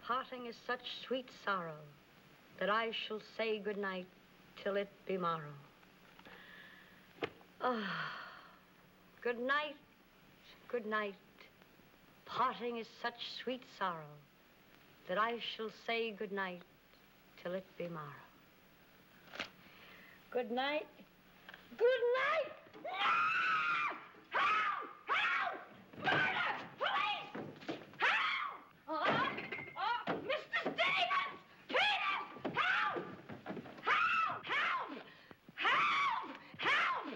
parting is such sweet sorrow that I shall say good night till it be morrow. Good night, good night. Parting is such sweet sorrow that I shall say good night till it be morrow. Good night. Good night! No! Help! Help! Murder! Police! Help! Oh, Mr. Stevens! Peter! Help! Help! Help! Help! Help!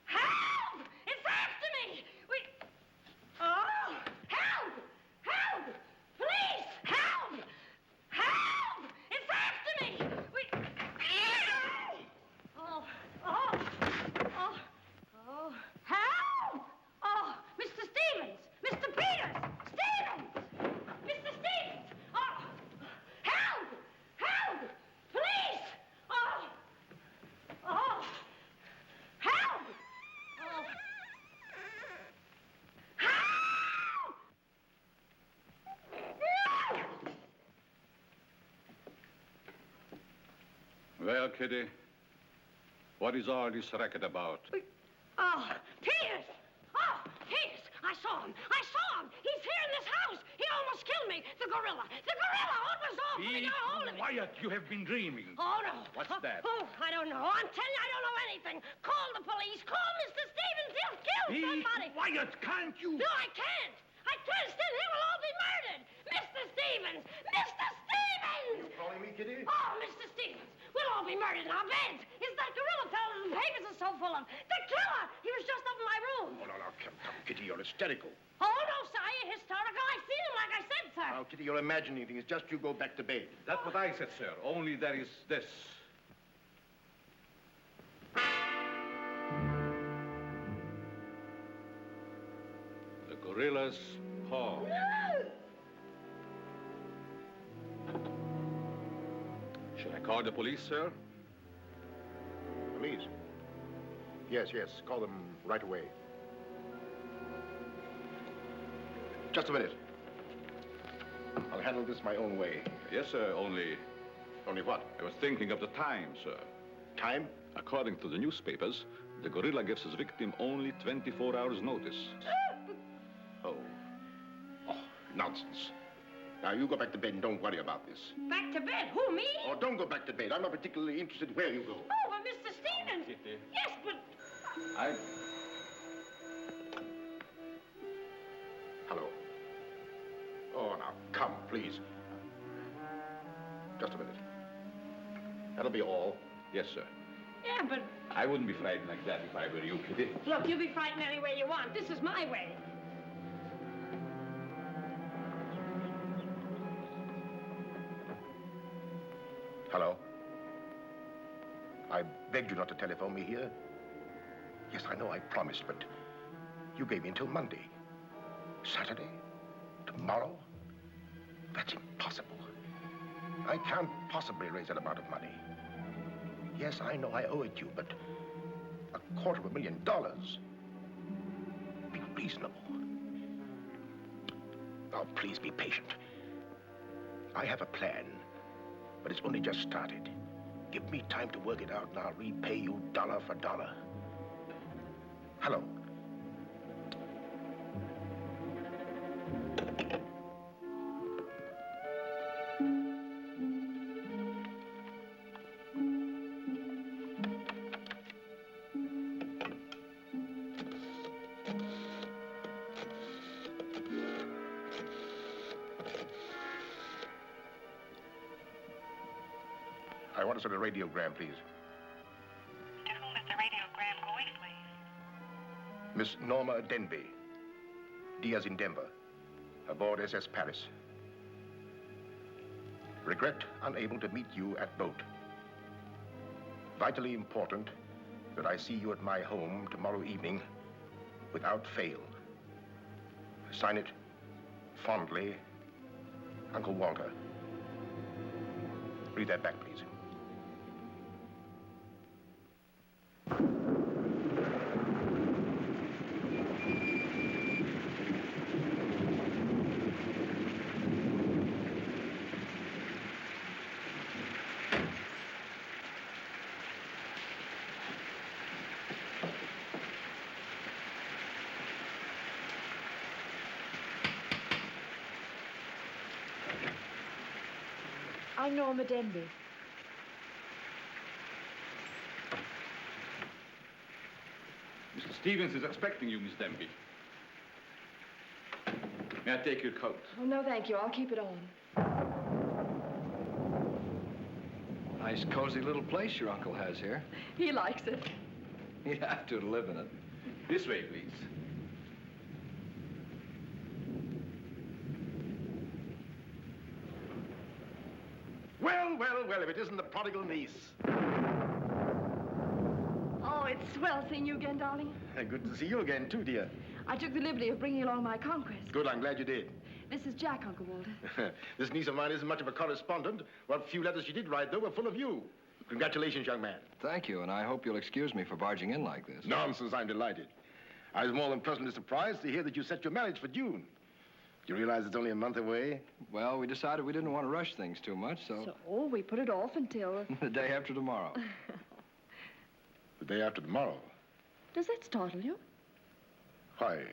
Help! It's after me! Help! Help! Police! Help! Help! It's after me! Help! Oh, Mr. Stevens! Mr. Peters! Stevens! Mr. Stevens! Oh, help! Help! Police! Oh! Help! Oh! Help! Well, Kitty, what is all this racket about? Peters! Oh, Peters! I saw him! He's here in this house! He almost killed me! The gorilla! What was off when he got hold of me? Quiet! You have been dreaming. Oh, no. What's that? Oh, I don't know. I'm telling you, I don't know anything. Call the police. Call Mr. Stevens. He'll kill somebody. Be quiet, can't you? No, I can't. Then he will all be murdered. Mr. Stevens! Mr. Stevens! You calling me, Kitty? Oh, Mr. Stevens, we'll all be murdered in our beds. It's that gorilla fellow the papers are so full of. The killer! He was just up in my room. Oh, no, come, Kitty, you're hysterical. Oh, no, sir, you're historical. I seen him like I said, sir. Now, Kitty, you're imagining things. Just you go back to bed. That's what I said, sir. Only there is this. The gorilla's paw. No! Shall I call the police, sir? Police? Yes. Call them right away. Just a minute. I'll handle this my own way. Yes, sir, only... Only what? I was thinking of the time, sir. Time? According to the newspapers, the gorilla gives his victim only 24 hours' notice. Oh, nonsense. Now, you go back to bed and don't worry about this. Back to bed? Who, me? Oh, don't go back to bed. I'm not particularly interested where you go. Oh, but Mr. Stevens. Kitty. Yes, but... Hello. Oh, now, come, please. Just a minute. That'll be all. Yes, sir. Yeah, but... I wouldn't be frightened like that if I were you, Kitty. Look, you be frightened any way you want. This is my way. Hello? I begged you not to telephone me here. Yes, I know I promised, but you gave me until Monday. Saturday? Tomorrow? That's impossible. I can't possibly raise that amount of money. Yes, I know I owe it you, but $250,000. Be reasonable. Now, please be patient. I have a plan, but it's only just started. Give me time to work it out, and I'll repay you dollar for dollar. Hello. I want to send a radiogram, please. To whom is the radiogram going, please? Miss Norma Denby, Diaz in Denver, aboard SS Paris. Regret unable to meet you at boat. Vitally important that I see you at my home tomorrow evening without fail. Sign it, fondly, Uncle Walter. Read that back, please. I'm Norma Denby. Mr. Stevens is expecting you, Miss Denby. May I take your coat? Oh, no, thank you. I'll keep it on. Nice, cozy little place your uncle has here. He likes it. He'd have to live in it. This way, please. Well, well, well, if it isn't the prodigal niece. Oh, it's swell seeing you again, darling. Good to see you again, too, dear. I took the liberty of bringing along my conquest. Good, I'm glad you did. This is Jack, Uncle Walter. This niece of mine isn't much of a correspondent. What few letters she did write, though, were full of you. Congratulations, young man. Thank you, and I hope you'll excuse me for barging in like this. Nonsense, I'm delighted. I was more than pleasantly surprised to hear that you set your marriage for June. Do you realize it's only a month away? Well, we decided we didn't want to rush things too much, so we put it off until... the day after tomorrow. The day after tomorrow. Does that startle you? Why,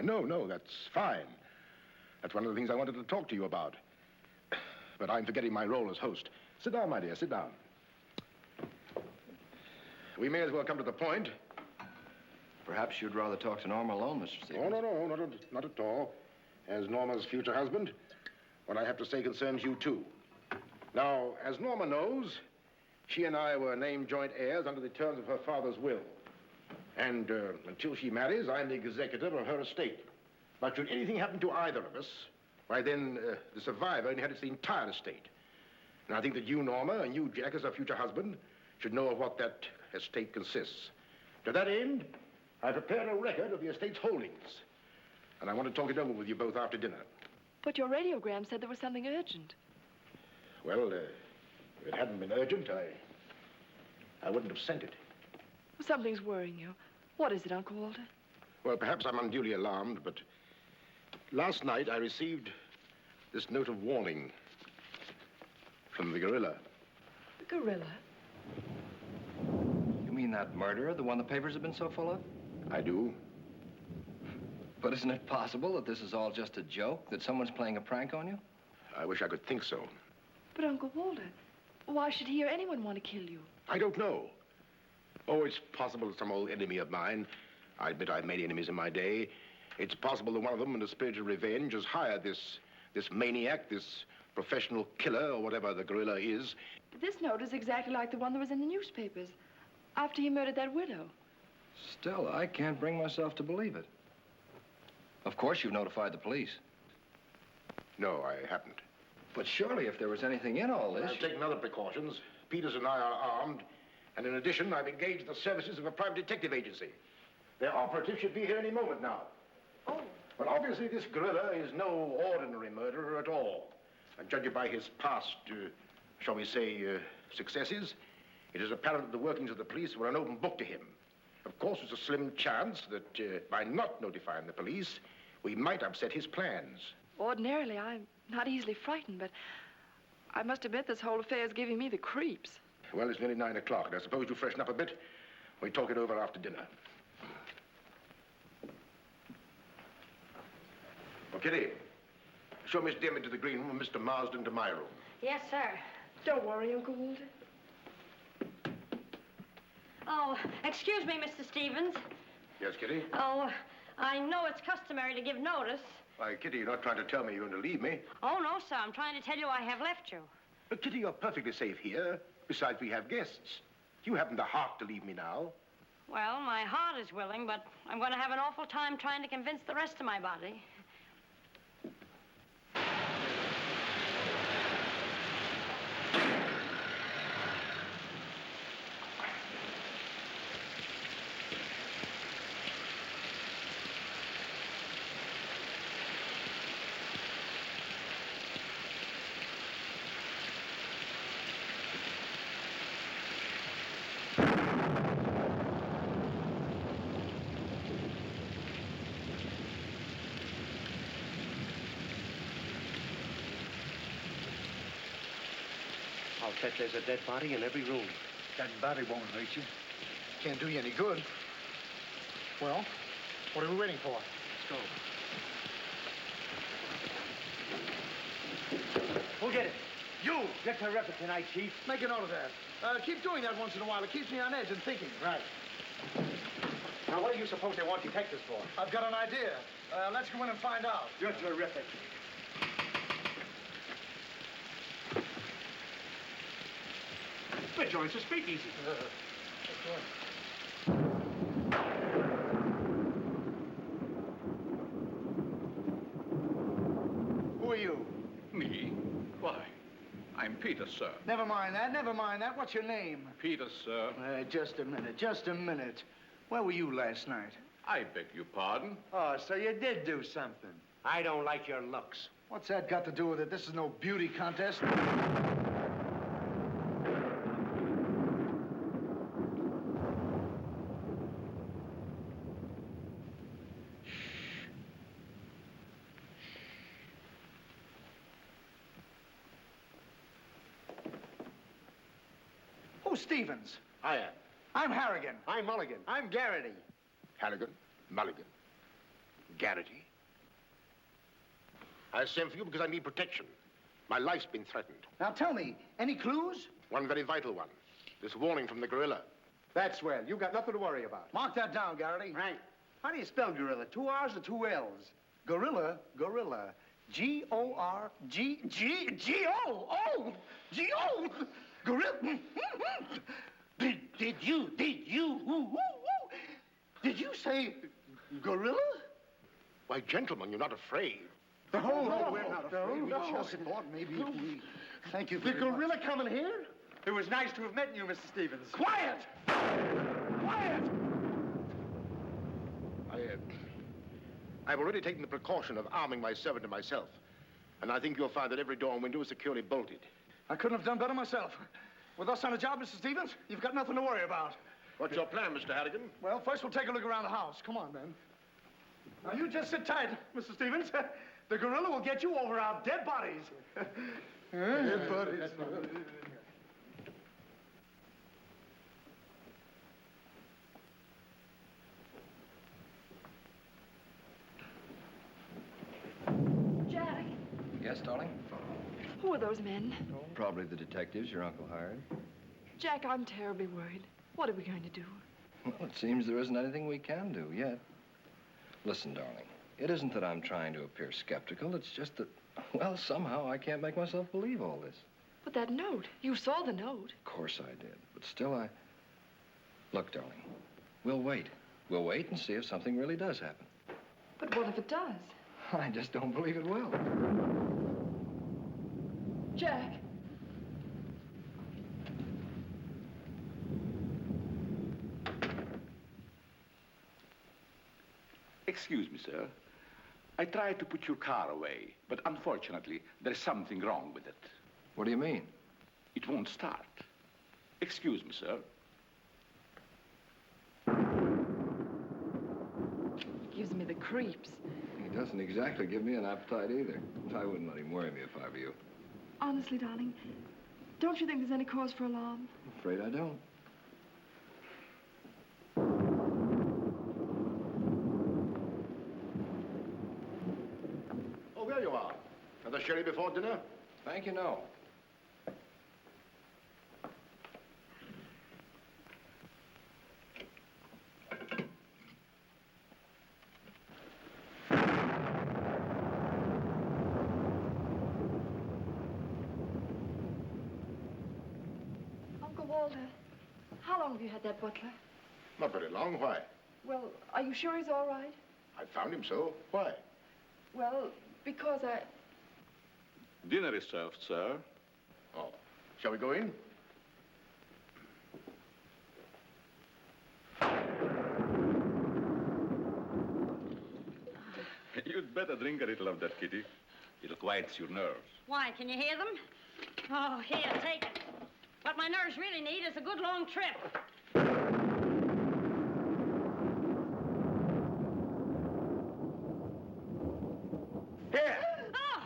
no, that's fine. That's one of the things I wanted to talk to you about. But I'm forgetting my role as host. Sit down, my dear, sit down. We may as well come to the point. Perhaps you'd rather talk to Norma alone, Mr. Stevens. Oh, no, not at all. As Norma's future husband, what I have to say concerns you, too. Now, as Norma knows, she and I were named joint heirs under the terms of her father's will. And until she marries, I'm the executor of her estate. But should anything happen to either of us, why then the survivor inherits the entire estate. And I think that you, Norma, and you, Jack, as her future husband, should know of what that estate consists. To that end, I prepared a record of the estate's holdings. And I want to talk it over with you both after dinner. But your radiogram said there was something urgent. Well, if it hadn't been urgent, I wouldn't have sent it. Something's worrying you. What is it, Uncle Walter? Well, perhaps I'm unduly alarmed, but last night I received this note of warning from the gorilla. The gorilla? You mean that murderer, the one the papers have been so full of? I do. But isn't it possible that this is all just a joke, that someone's playing a prank on you? I wish I could think so. But, Uncle Walter, why should he or anyone want to kill you? I don't know. Oh, it's possible that some old enemy of mine, I admit I've made enemies in my day, it's possible that one of them, in a spirit of revenge, has hired this maniac, this professional killer, or whatever the gorilla is. This note is exactly like the one that was in the newspapers after he murdered that widow. Still, I can't bring myself to believe it. Of course, you've notified the police. No, I haven't. But surely, if there was anything in all this... I've taken other precautions. Peters and I are armed. And in addition, I've engaged the services of a private detective agency. Their operative should be here any moment now. Oh. But obviously, this gorilla is no ordinary murderer at all. And judging by his past, shall we say, successes, it is apparent that the workings of the police were an open book to him. Of course, there's a slim chance that by not notifying the police, we might upset his plans. Ordinarily, I'm not easily frightened, but I must admit this whole affair is giving me the creeps. Well, it's nearly 9 o'clock, and I suppose you freshen up a bit. We talk it over after dinner. Well, Kitty, show Miss Dim into the green room and Mr. Marsden to my room. Yes, sir. Don't worry, Uncle Walter. Oh, excuse me, Mr. Stevens. Yes, Kitty? Oh, I know it's customary to give notice. Why, Kitty, you're not trying to tell me you're going to leave me. Oh, no, sir. I'm trying to tell you I have left you. But, Kitty, you're perfectly safe here. Besides, we have guests. You haven't the heart to leave me now. Well, my heart is willing, but I'm going to have an awful time trying to convince the rest of my body. I'll bet there's a dead body in every room. That body won't hurt you. Can't do you any good. Well, what are we waiting for? Let's go. Who'll get it? You! You're terrific tonight, Chief. Make a note of that. Keep doing that once in a while. It keeps me on edge and thinking. Right. Now, what do you suppose they want detectives for? I've got an idea. Let's go in and find out. You're terrific. The joint's a speakeasy. Who are you? Me? Why, I'm Peter, sir. Never mind that. Never mind that. What's your name? Peter, sir. Just a minute. Just a minute. Where were you last night? I beg your pardon. Oh, so you did do something. I don't like your looks. What's that got to do with it? This is no beauty contest. Who's Stevens? I am. I'm Harrigan. I'm Mulligan. I'm Garrity. Halligan, Mulligan, Garrity. I sent for you because I need protection. My life's been threatened. Now tell me, any clues? One very vital one. This warning from the gorilla. That's well. You've got nothing to worry about. Mark that down, Garrity. Right. How do you spell gorilla? 2 R's or 2 L's? Gorilla, gorilla. G-O-R-G-O. Gorilla. Did you say gorilla? Why, gentlemen, you're not afraid. No, we're not afraid. We just thought maybe if we... Thank you very much. The gorilla coming here? It was nice to have met you, Mr. Stevens. Quiet! Quiet! I've already taken the precaution of arming my servant and myself. And I think you'll find that every door and window is securely bolted. I couldn't have done better myself. With us on the job, Mr. Stevens, you've got nothing to worry about. What's your plan, Mr. Harrigan? Well, first we'll take a look around the house. Come on, then. Now, you just sit tight, Mr. Stevens. The gorilla will get you over our dead bodies. Dead bodies. Jack, Yes, darling? who are those men? Probably the detectives your uncle hired. Jack, I'm terribly worried. What are we going to do? Well, it seems there isn't anything we can do yet. Listen, darling, it isn't that I'm trying to appear skeptical. It's just that, well, somehow I can't make myself believe all this. But that note, you saw the note. Of course I did, but still Look, darling, we'll wait. We'll wait and see if something really does happen. But what if it does? I just don't believe it will. Jack. Excuse me, sir. I tried to put your car away, but unfortunately, there's something wrong with it. What do you mean? It won't start. Excuse me, sir. Gives me the creeps. He doesn't exactly give me an appetite either. I wouldn't let him worry me if I were you. Honestly, darling, don't you think there's any cause for alarm? I'm afraid I don't. Oh, there you are. Another sherry before dinner? Thank you, no. Uncle Walter, how long have you had that butler? Not very long. Why? Well, are you sure he's all right? I found him so. Why? Well, because I... Dinner is served, sir. Oh. Shall we go in? You'd better drink a little of that, Kitty. It'll quiet your nerves. Why, can you hear them? Oh, here, take it. What my nerves really need is a good long trip. Here. Oh,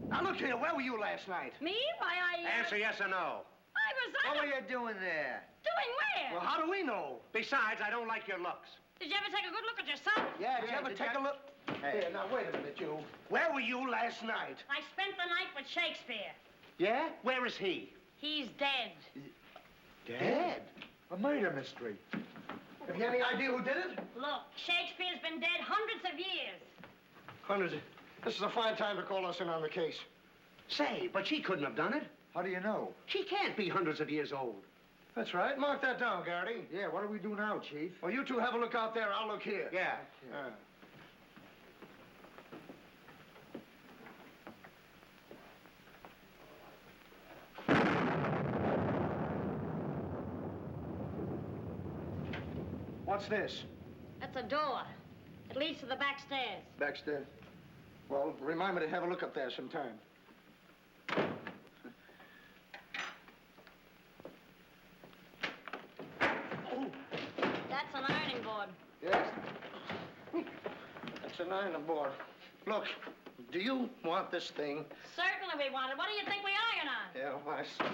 Now, look here. Where were you last night? me? Why, Answer yes or no. I was... What were you doing there? Doing where? Well, how do we know? Besides, I don't like your looks. Did you ever take a good look at yourself? Yeah, did you ever did take you- a look? Hey. Here, now, wait a minute, you. Where were you last night? I spent the night with Shakespeare. Yeah? Where is he? He's dead. Dead? A murder mystery. Have you any idea who did it? Look, Shakespeare's been dead hundreds of years. Hundreds. This is a fine time to call us in on the case. Say, but she couldn't have done it. How do you know? She can't be hundreds of years old. That's right. Mark that down, Garrity. Yeah, what do we do now, Chief? Well, you two have a look out there. I'll look here. Yeah. What's this? That's a door. It leads to the back stairs. Backstairs. Well, remind me to have a look up there sometime. That's an ironing board. Yes. That's an ironing board. Look, do you want this thing? Certainly we want it. What do you think we iron on? Yeah, well, I see.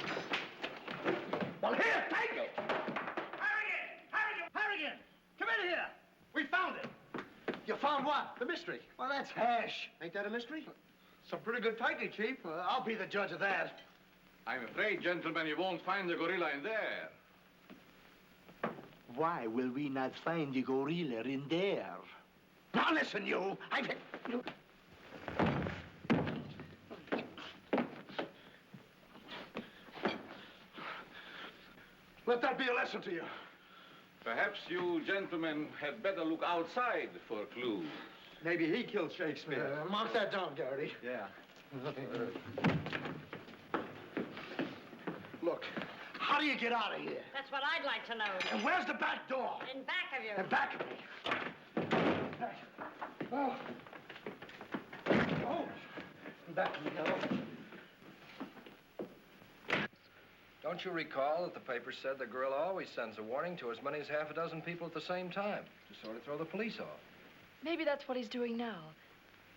Well, here, take it! Harrigan! Come in here! We found it. You found what? The mystery. Well, that's hash. Ain't that a mystery? Some pretty good piping, Chief. I'll be the judge of that. I'm afraid, gentlemen, you won't find the gorilla in there. Why will we not find the gorilla in there? Now listen, you. Let that be a lesson to you. Perhaps you gentlemen had better look outside for clues. Maybe he killed Shakespeare. Mark that down, Garrity. Yeah. Look, how do you get out of here? That's what I'd like to know. And where's the back door? In back of you. In back of me. Oh. Oh. Back of me, hello. Don't you recall that the paper said the gorilla always sends a warning to as many as half a dozen people at the same time to sort of throw the police off? Maybe that's what he's doing now.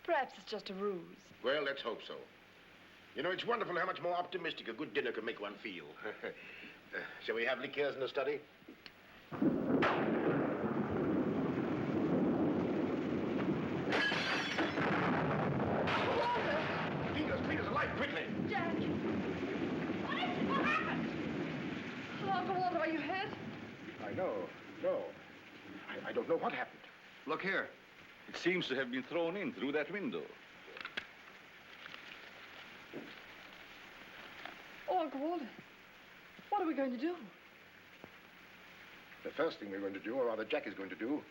Perhaps it's just a ruse. Well, let's hope so. You know, it's wonderful how much more optimistic a good dinner can make one feel. Shall we have liqueurs in the study? Peter's alive, quickly. Jack! What is it? What happened? Oh, Uncle Walter, are you hurt? No. I don't know what happened. Look here. It seems to have been thrown in through that window. Oh, Uncle Walter, what are we going to do? The first thing we're going to do, or rather Jack is going to do,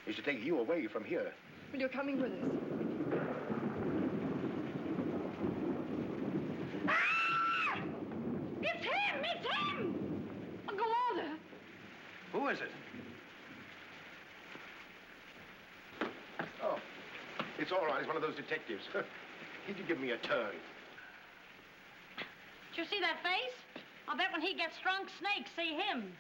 is to take you away from here. Well, you're coming with us. Ah! It's him! It's him! Uncle Walter! Who is it? Oh, it's all right. It's one of those detectives. He did give me a turn. Did you see that face? I'll bet when he gets drunk, snakes see him.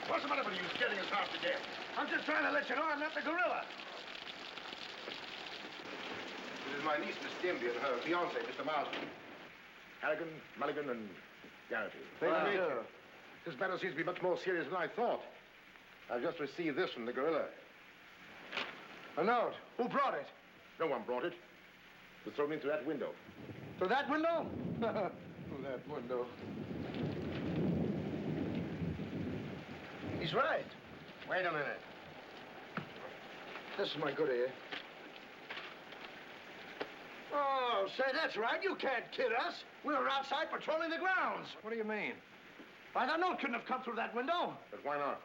What's the matter with you scaring us half to death? I'm just trying to let you know I'm not the gorilla. This is my niece, Miss Denby, and her fiancé, Mr. Marsden. Harrigan, Mulligan, and Garrity. Thank you. This matter seems to be much more serious than I thought. I've just received this from the gorilla. A note. Who brought it? No one brought it. It was thrown in through that window. Through that window? Through that window. He's right. Wait a minute. This is my good ear. Oh, say, that's right. You can't kid us. We were outside patrolling the grounds. What do you mean? Why, that note couldn't have come through that window. But why not?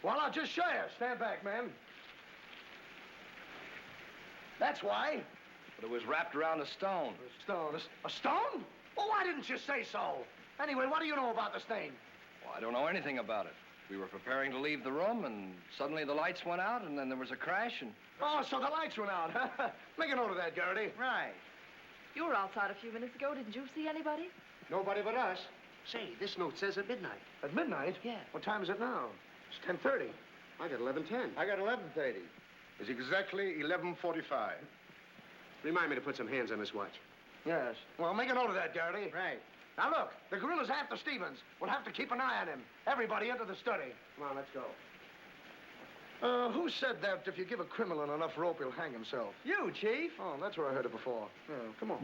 Well, I'll just show you. Stand back, man. That's why. But it was wrapped around a stone. A stone. A stone? Well, why didn't you say so? Anyway, what do you know about this thing? Well, I don't know anything about it. We were preparing to leave the room, and suddenly the lights went out, and then there was a crash, and... Oh, so the lights went out, huh? Make a note of that, Garrity. Right. You were outside a few minutes ago. Didn't you see anybody? Nobody but us. Say, this note says at midnight. At midnight? Yeah. What time is it now? It's 10:30. I got 11:10. I got 11:30. It's exactly 11:45. Remind me to put some hands on this watch. Yes. Well, make a note of that, Garrity. Right. Now, look, the gorilla's after Stevens. We'll have to keep an eye on him. Everybody into the study. Come on, let's go. Who said that if you give a criminal enough rope, he'll hang himself? You, Chief. Oh, that's where I heard it before. Yeah, come on.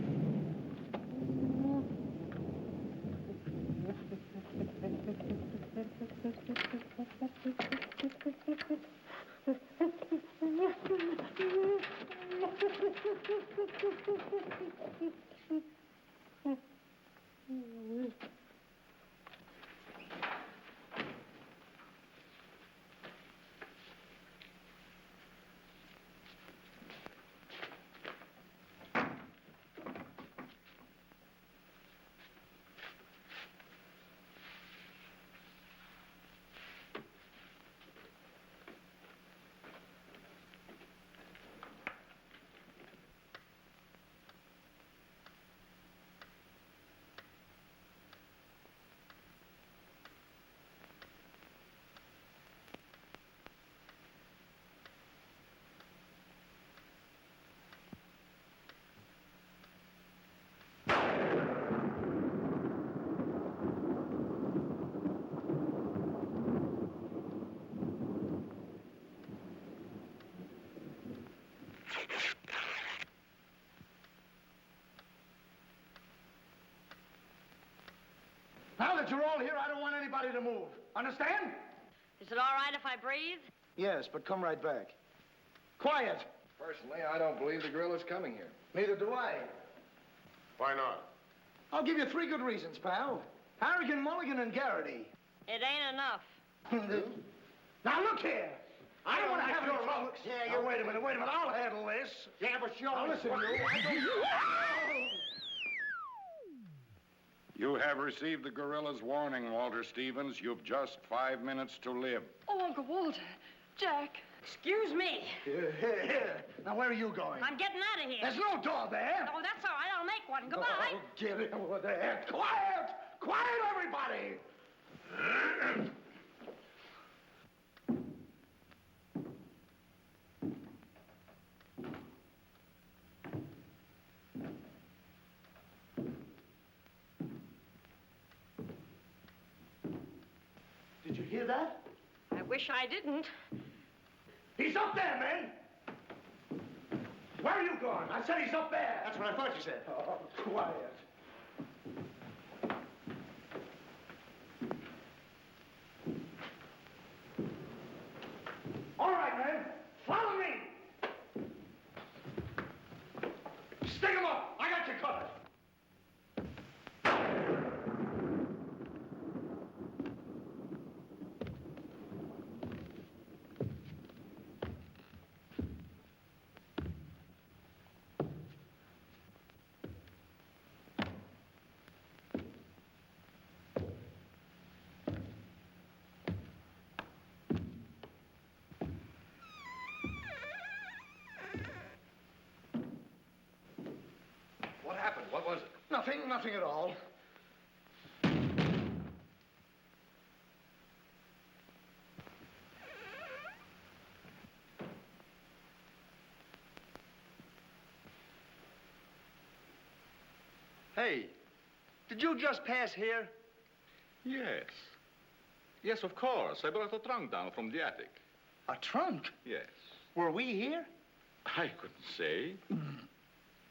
all here. I don't want anybody to move. Understand? Is it all right if I breathe? Yes, but come right back. Quiet. Personally, I don't believe the gorilla's coming here. Neither do I. Why not? I'll give you 3 good reasons, pal. Harrigan, Mulligan, and Garrity. It ain't enough. Now, look here. I don't want to have any trouble. Yeah, you wait a minute. I'll handle this. Yeah, but sure. Now, listen, You have received the gorilla's warning, Walter Stevens. You've just 5 minutes to live. Oh, Uncle Walter. Jack. Excuse me. Here. Now, where are you going? I'm getting out of here. There's no door there. Oh, that's all right. I'll make one. Goodbye. Oh, get it over there. Quiet! Quiet, everybody! Did you hear that? I wish I didn't. He's up there, man! Where are you going? I said he's up there. That's what I thought you said. Oh, quiet. All right, man. Follow me. Stick him up. I got you covered. What happened? What was it? Nothing at all. Hey, did you just pass here? Yes. Yes, of course. I brought a trunk down from the attic. A trunk? Yes. Were we here? I couldn't say.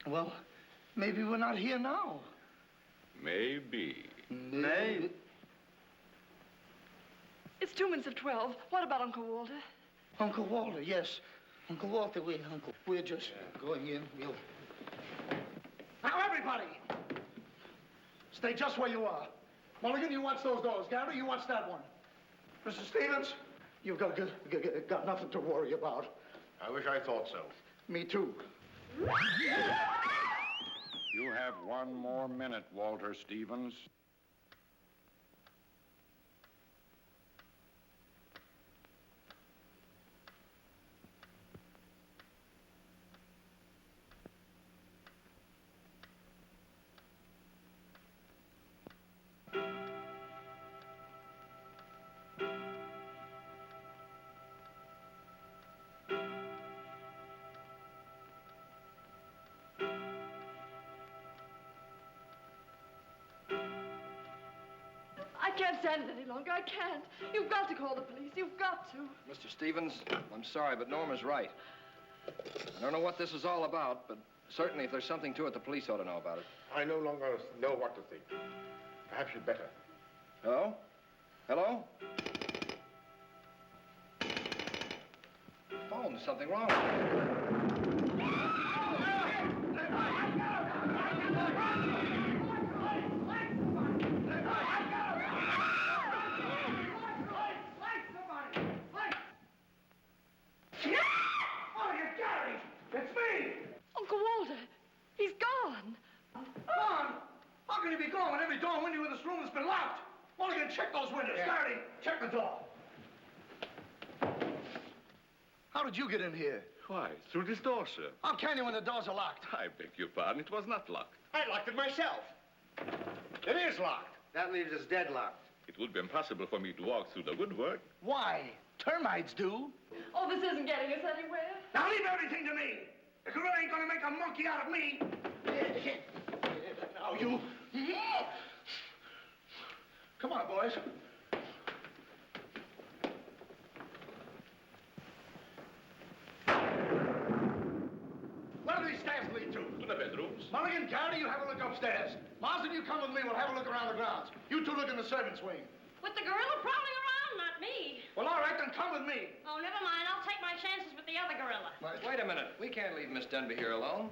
Well, maybe we're not here now. Maybe. Maybe. It's 2 minutes of 12. What about Uncle Walter? Uncle Walter, yes. Uncle Walter, we're just going in. Now, everybody! Stay just where you are. Mulligan, you watch those doors. Gary, you watch that one. Mr. Stevens, you've got nothing to worry about. I wish I thought so. Me too. You have 1 more minute, Walter Stevens. I can't stand it any longer. I can't. You've got to call the police. You've got to. Mr. Stevens, I'm sorry, but Norma's right. I don't know what this is all about, but certainly if there's something to it, the police ought to know about it. I no longer know what to think. Perhaps you'd better. Hello? Hello? Phone, there's something wrong with it. Uncle Walter, he's gone. Gone? How can he be gone when every door and window in this room has been locked? Mulligan, check those windows. Yeah. Garrity, check the door. How did you get in here? Why, through this door, sir. How can you when the doors are locked? I beg your pardon, it was not locked. I locked it myself. It is locked. That leaves us deadlocked. It would be impossible for me to walk through the woodwork. Why? Termites do. Oh, this isn't getting us anywhere. Now leave everything to me. The gorilla ain't gonna make a monkey out of me. Now you. Come on, boys. Where do these stairs lead to? To the bedroom. bedrooms. Mulligan, Garrity, you have a look upstairs. Marsden, you come with me. We'll have a look around the grounds. You two look in the servants' wing. With the gorilla prowling around, not me. Well, all right, then come with me. Oh, never mind. I'll take my chances with the other gorilla. Wait a minute. We can't leave Miss Denby here alone.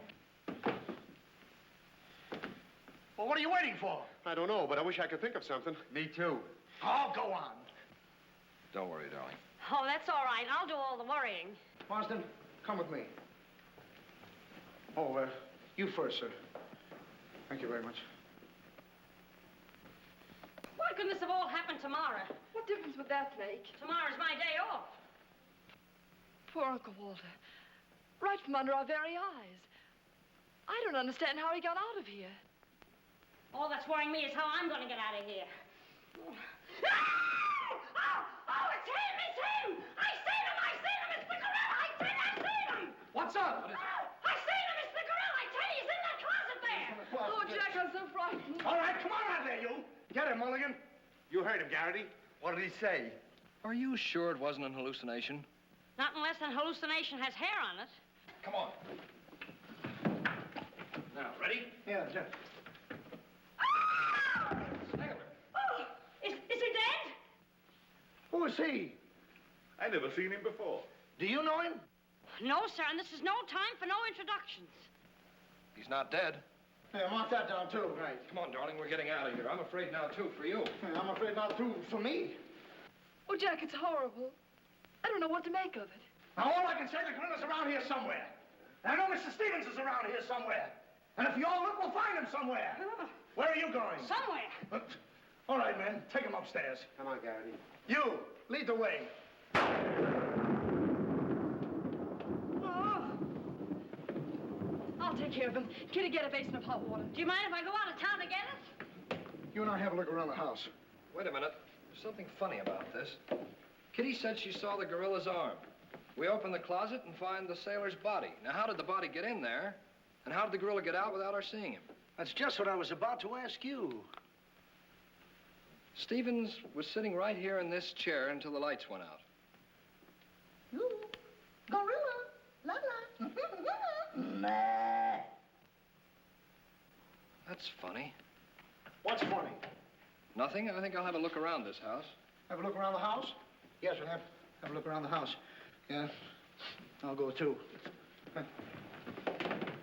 Well, what are you waiting for? I don't know, but I wish I could think of something. Me too. Oh, go on. Don't worry, darling. Oh, that's all right. I'll do all the worrying. Marsden, come with me. Oh, you first, sir. Thank you very much. Why couldn't this have all happened tomorrow? What difference would that make? Tomorrow's my day off. Poor Uncle Walter. Right from under our very eyes. I don't understand how he got out of here. All that's worrying me is how I'm going to get out of here. Oh, it's him! It's him! I seen him! I seen him! It's the gorilla! I seen him! What's up? I seen him! It's the gorilla! I tell you, he's in that closet there! Oh, Jack, I'm so frightened. All right, come on out there, you. Get him, Mulligan. You heard him, Garrity. What did he say? Are you sure it wasn't an hallucination? Not unless an hallucination has hair on it. Come on. Now, ready? Yeah, Jeff. Oh, is he dead? Who is he? I never seen him before. Do you know him? No, sir, and this is no time for no introductions. He's not dead. Yeah, mark that down, too. Right. Come on, darling, we're getting out of here. I'm afraid now, too, for you. Yeah, I'm afraid not, too, for me. Oh, Jack, it's horrible. I don't know what to make of it. Now, all I can say, the gorilla's around here somewhere. And I know Mr. Stevens is around here somewhere. And if you all look, we'll find him somewhere. Where are you going? Somewhere. All right, men, take him upstairs. Come on, Garrity. You, lead the way. Oh. I'll take care of him. Kitty, get a basin of hot water. Do you mind if I go out of town to get it? You and I have a look around the house. Wait a minute. There's something funny about this. Kitty said she saw the gorilla's arm. We open the closet and find the sailor's body. Now, how did the body get in there? And how did the gorilla get out without our seeing him? That's just what I was about to ask you. Stevens was sitting right here in this chair until the lights went out. You, gorilla, la la. Nah. That's funny. What's funny? Nothing. I think I'll have a look around this house. Have a look around the house? Yes, we'll have a look around the house. Yeah, I'll go too.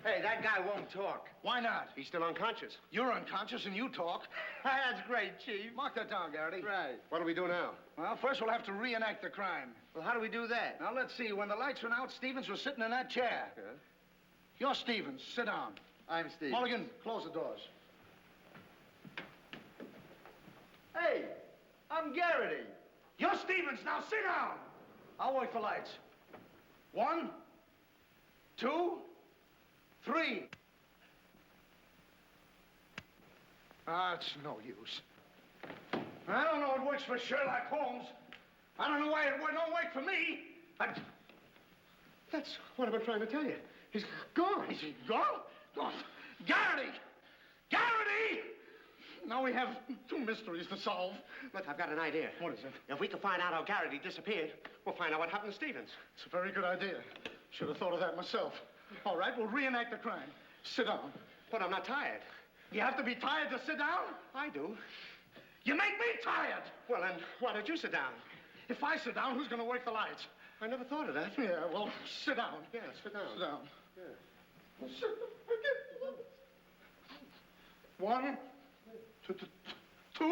Hey, that guy won't talk. Why not? He's still unconscious. You're unconscious and you talk. That's great, Chief. Mark that down, Garrity. Right. What do we do now? Well, first we'll have to reenact the crime. Well, how do we do that? Now, let's see. When the lights went out, Stevens was sitting in that chair. Yeah. You're Stevens. Sit down. I'm Steve. Mulligan, close the doors. Hey, I'm Garrity. You're Stevens. Now, sit down. I'll wait for lights. 1, 2, 3. It's no use. I don't know it works for Sherlock Holmes. I don't know why it don't work for me. That's what I've been trying to tell you. He's gone. Is he gone? Gone. Garrity! Garrity! Now we have 2 mysteries to solve. Look, I've got an idea. What is it? If we can find out how Garrity disappeared, we'll find out what happened to Stevens. It's a very good idea. Should have thought of that myself. All right, we'll reenact the crime. Sit down. But I'm not tired. You have to be tired to sit down? I do. You make me tired. Well, then, why don't you sit down? If I sit down, who's going to work the lights? I never thought of that. Yeah, well, sit down. Yeah, sit down. Sit down. Yeah. Sit down. 1, 2,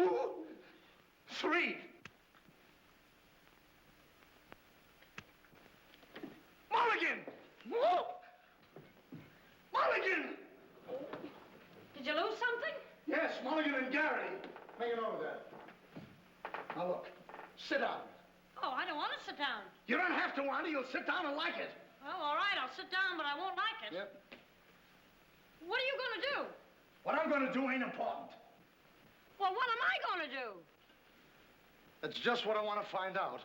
3. Mulligan! Whoa! Mulligan! Did you lose something? Yes, Mulligan and Garrity. Make a note of that. Now look, sit down. Oh, I don't want to sit down. You don't have to want it. You'll sit down and like it. Well, all right, I'll sit down, but I won't like it. Yep. What are you going to do? What I'm going to do ain't important. Well, what am I going to do? That's just what I want to find out.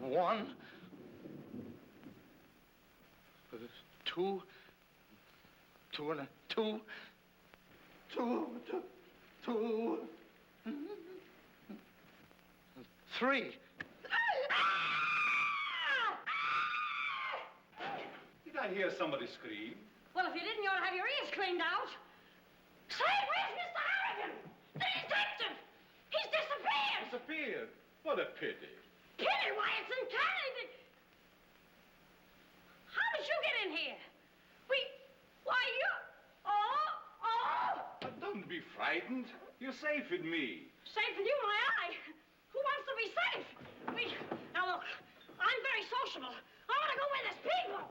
One, 2, 2 and 2, 2, 2, 2. 3. Did I hear somebody scream? Well, if you didn't, you ought to have your ears cleaned out. Say, where's Mr. Harrigan? The detective! He's disappeared! Disappeared? What a pity. Pity? Why, it's uncanny. How did you get in here? Why, you... Oh! But don't be frightened. You're safe with me. Safe with you, my eye. Who wants to be safe? Now, look, I'm very sociable. I want to go where there's people.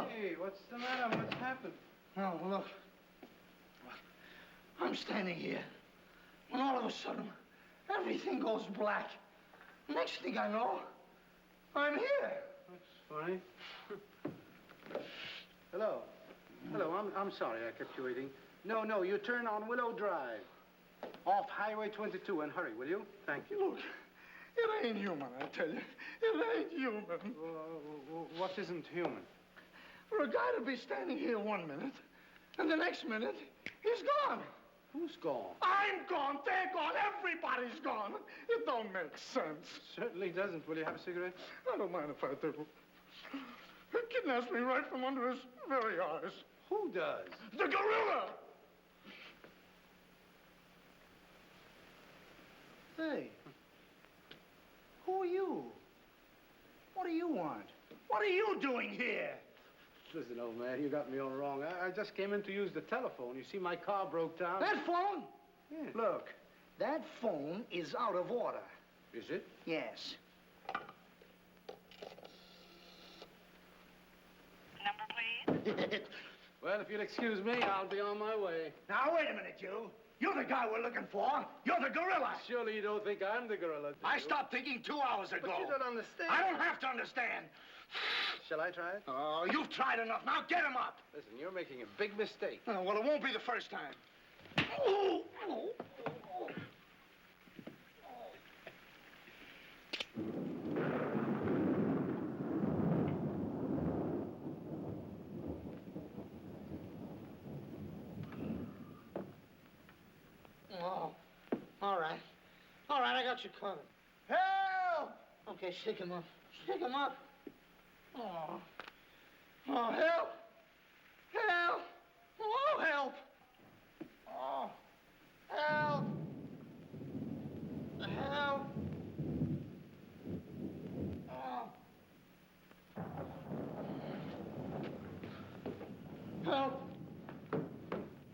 Hey, what's the matter? What's happened? Oh, look. I'm standing here, and all of a sudden, everything goes black. Next thing I know, I'm here. That's funny. Hello. Hello, I'm sorry I kept you waiting. No, you turn on Willow Drive. Off Highway 22, and hurry, will you? Thank you. Look, it ain't human, I tell you. It ain't human. What isn't human? For a guy to be standing here 1 minute, and the next minute, he's gone. Who's gone? I'm gone, they're gone, everybody's gone. It don't make sense. Certainly doesn't. Will you have a cigarette? I don't mind if I do. He kidnaps me right from under his very eyes. Who does? The gorilla! Hey, who are you? What do you want? What are you doing here? Listen, old man, you got me all wrong. I just came in to use the telephone. You see, my car broke down. That phone? Yeah. Look, that phone is out of order. Is it? Yes. Number, please. Well, if you'll excuse me, I'll be on my way. Now, wait a minute, you. You're the guy we're looking for. You're the gorilla. Surely you don't think I'm the gorilla, do I you? stopped thinking 2 hours ago. But you don't understand. I don't have to understand. Shall I try it? Oh, you've tried enough. Now get him up. Listen, you're making a big mistake. Oh, well, it won't be the first time. Oh, oh, oh. Oh, all right. All right, I got you covered. Help! Okay, shake him up. Shake him up. Oh. Oh, help! Help! Oh, help! Oh, help! Help! Oh. Help!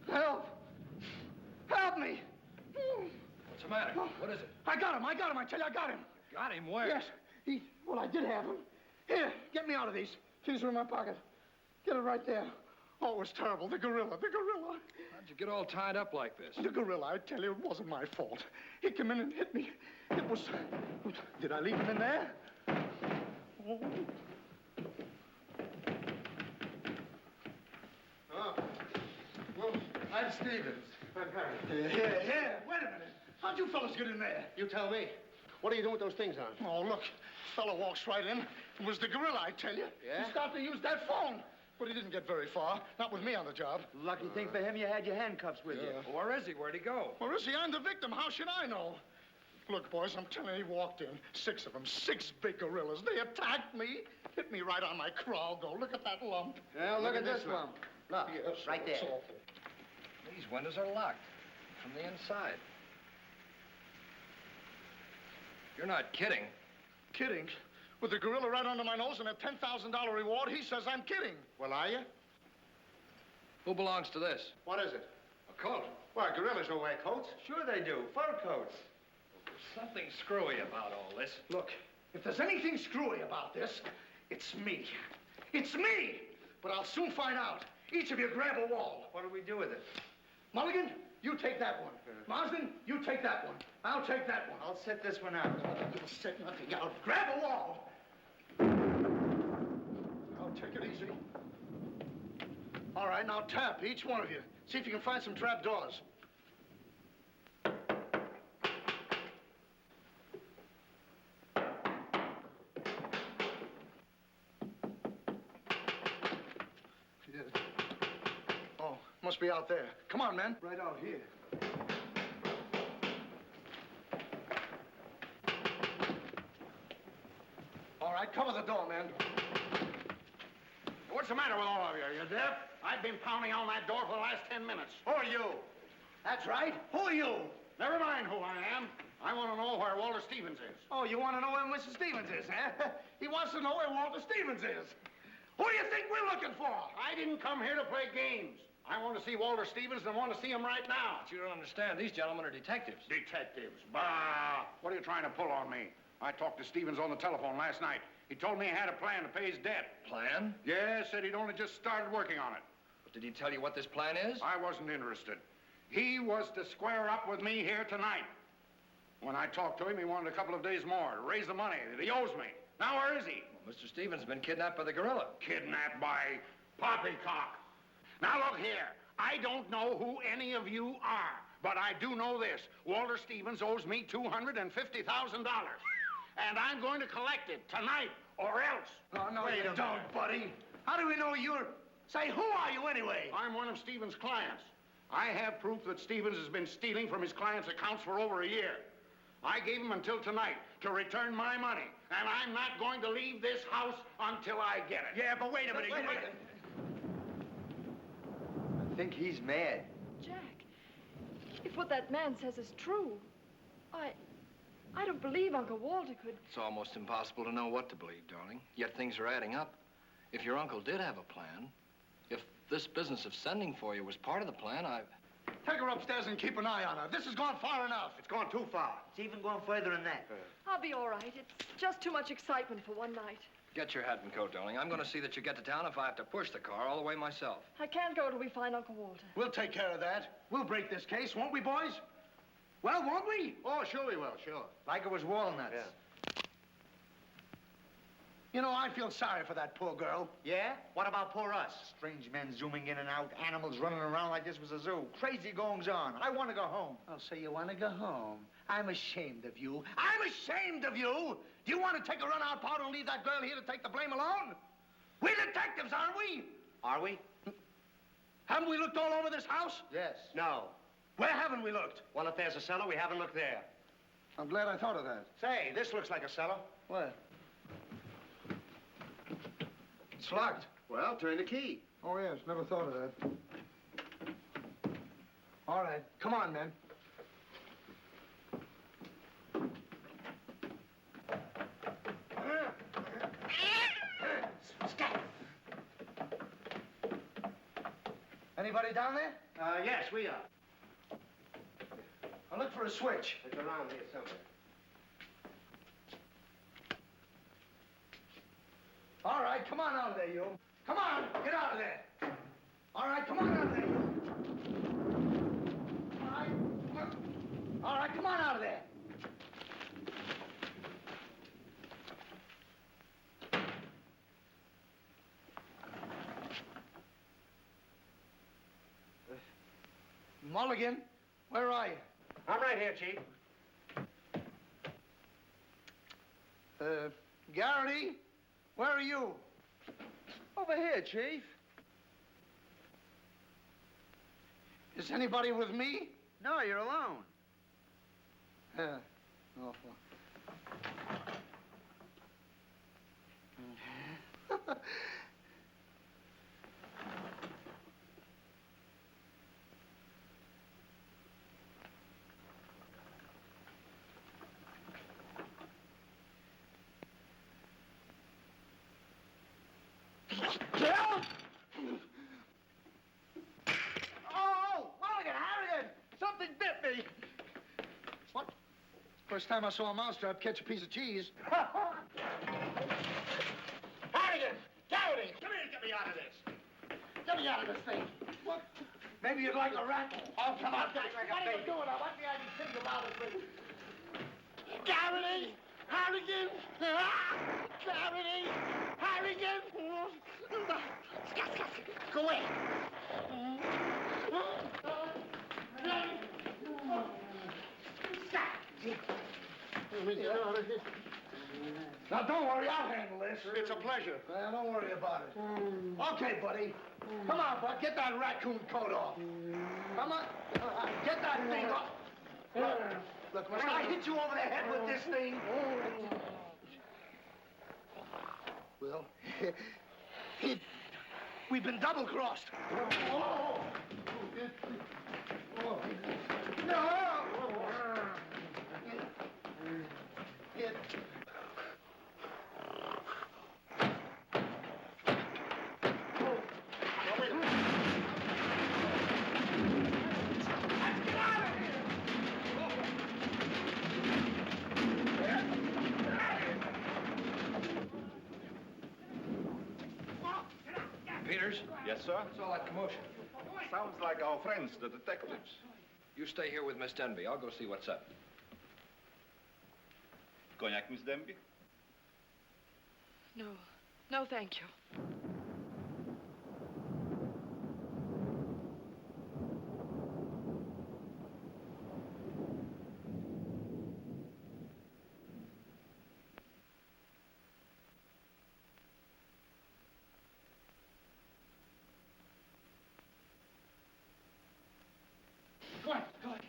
Help! Help me! What's the matter? What is it? I got him, I tell you, I got him. Got him where? Yes, well, I did have him. Here, get me out of these. Keys are in my pocket. Get it right there. Oh, it was terrible. The gorilla. How'd you get all tied up like this? The gorilla, I tell you, it wasn't my fault. He came in and hit me. It was... Did I leave him in there? Oh. Oh. Well, I'm Stevens. I'm Harry. Here. Wait a minute. How'd you fellas get in there? You tell me. What are you doing with those things on? Oh, look. Fellow walks right in. It was the gorilla, I tell you. Yeah? He started to use that phone. But he didn't get very far. Not with me on the job. Lucky thing for him, you had your handcuffs with you. Well, where is he? Where'd he go? Where is he? I'm the victim. How should I know? Look, boys, I'm telling you, he walked in. 6 of them. 6 big gorillas. They attacked me. Hit me right on my crawl. Go. Look at that lump. Well, look at this lump. Look, Yes, right it's there. awful. These windows are locked from the inside. You're not kidding. Kidding? With the gorilla right under my nose and a $10,000 reward, he says I'm kidding. Well, are you? Who belongs to this? What is it? A coat. Why, gorillas don't wear coats. Sure they do. Fur coats. Something screwy about all this. Look, if there's anything screwy about this, it's me. It's me! But I'll soon find out. Each of you grab a wall. What do we do with it? Mulligan, you take that one. Marsden, you take that one. I'll take that one. I'll set this one out. You'll set nothing out. Grab a wall. Now, take it easy. All right, now tap, each one of you. See if you can find some trap doors. Oh, must be out there. Come on, man. Right out here. All right, cover the door, man. What's the matter with all of you? Are you deaf? I've been pounding on that door for the last 10 minutes. Who are you? That's right. Who are you? Never mind who I am. I want to know where Walter Stevens is. Oh, you want to know where Mr. Stevens is, huh? He wants to know where Walter Stevens is. Who do you think we're looking for? I didn't come here to play games. I want to see Walter Stevens and want to see him right now. But you don't understand. These gentlemen are detectives. Detectives? Bah! What are you trying to pull on me? I talked to Stevens on the telephone last night. He told me he had a plan to pay his debt. Plan? Yes, said he'd only just started working on it. But did he tell you what this plan is? I wasn't interested. He was to square up with me here tonight. When I talked to him, he wanted a couple of days more to raise the money that he owes me. Now, where is he? Well, Mr. Stevens has been kidnapped by the gorilla. Kidnapped by poppycock. Now, look here. I don't know who any of you are, but I do know this. Walter Stevens owes me $250,000. And I'm going to collect it tonight, or else. Oh, no, you don't, buddy. How do we know you're... Say, who are you anyway? I'm one of Stevens' clients. I have proof that Stevens has been stealing from his clients' accounts for over a year. I gave him until tonight to return my money, and I'm not going to leave this house until I get it. Yeah, but wait a minute. I think he's mad. Jack, if what that man says is true, I don't believe Uncle Walter could... It's almost impossible to know what to believe, darling. Yet things are adding up. If your uncle did have a plan, if this business of sending for you was part of the plan, Take her upstairs and keep an eye on her. This has gone far enough. It's gone too far. It's even gone further than that. I'll be all right. It's just too much excitement for one night. Get your hat and coat, darling. I'm going to see that you get to town if I have to push the car all the way myself. I can't go till we find Uncle Walter. We'll take care of that. We'll break this case, won't we, boys? Well, won't we? Oh, sure we will, sure. Like it was walnuts. Yeah. You know, I feel sorry for that poor girl. Yeah? What about poor us? Strange men zooming in and out, animals running around like this was a zoo. Crazy goings on. I want to go home. Oh, so you want to go home? I'm ashamed of you. I'm ashamed of you! Do you want to take a run-out powder and leave that girl here to take the blame alone? We're detectives, aren't we? Are we? Haven't we looked all over this house? Yes. No. Where haven't we looked? Well, if there's a cellar, we haven't looked there. I'm glad I thought of that. Say, this looks like a cellar. Where? It's locked. Well, turn the key. Oh, yes. Never thought of that. All right. Come on, men. Anybody down there? Yes, we are. I'll look for a switch. It's around here somewhere. All right, come on out of there, you. Come on, get out of there. All right, come on out of there, you. All right, come on out of there. Mulligan, where are you? I'm right here, Chief. Garrity, where are you? Over here, Chief. Is anybody with me? No, you're alone. Awful. Oh, Mulligan, Harrigan! Something bit me. What? First time I saw a mousetrap catch a piece of cheese. Harrigan! Garrity! Come here and get me out of this. Get me out of this thing. What? Maybe you'd like a rat? Oh, come on. What are you doing? I want the idea to think about it, please. Garrity! Harrigan! Garrity! Harrigan! Go away. Now, don't worry, I'll handle this. It's a pleasure. Don't worry about it. Okay, buddy. Come on, bud. Get that raccoon coat off. Come on. Get that thing off. Look, when I hit you over the head with this thing... Well, we've been double-crossed. No! Peters? Yes, sir? What's all that commotion? Sounds like our friends, the detectives. You stay here with Miss Denby. I'll go see what's up. Cognac, Miss Denby? No. No, thank you.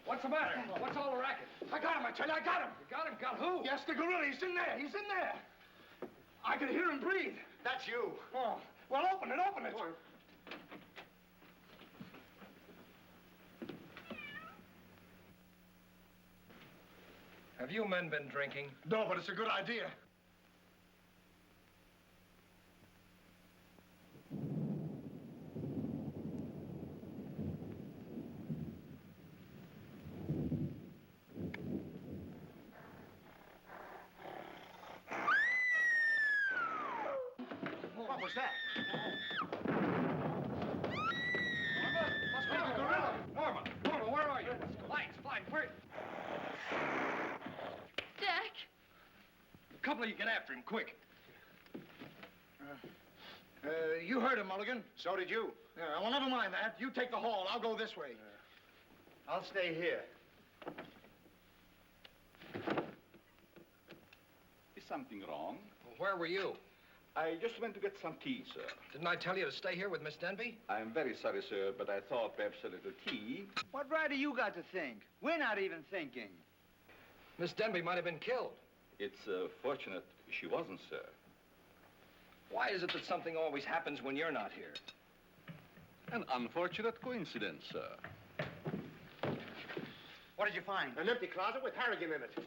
What's the matter? What's all the racket? I got him, I tell you, I got him. You got him? Got who? Yes, the gorilla. He's in there. He's in there. I can hear him breathe. That's you. Oh, well, open it, open it. Have you men been drinking? No, but it's a good idea. What was that? Must be the gorilla. Norma, where are you? Lights, fine, where? Jack! A couple of you get after him, quick. You heard him, Mulligan. So did you. Yeah, well, never mind that. You take the hall. I'll go this way. I'll stay here. Is something wrong? Well, where were you? I just went to get some tea, sir. Didn't I tell you to stay here with Miss Denby? I'm very sorry, sir, but I thought perhaps a little tea. What right do you got to think? We're not even thinking. Miss Denby might have been killed. It's fortunate she wasn't, sir. Why is it that something always happens when you're not here? An unfortunate coincidence, sir. What did you find? An empty closet with Harrigan in it.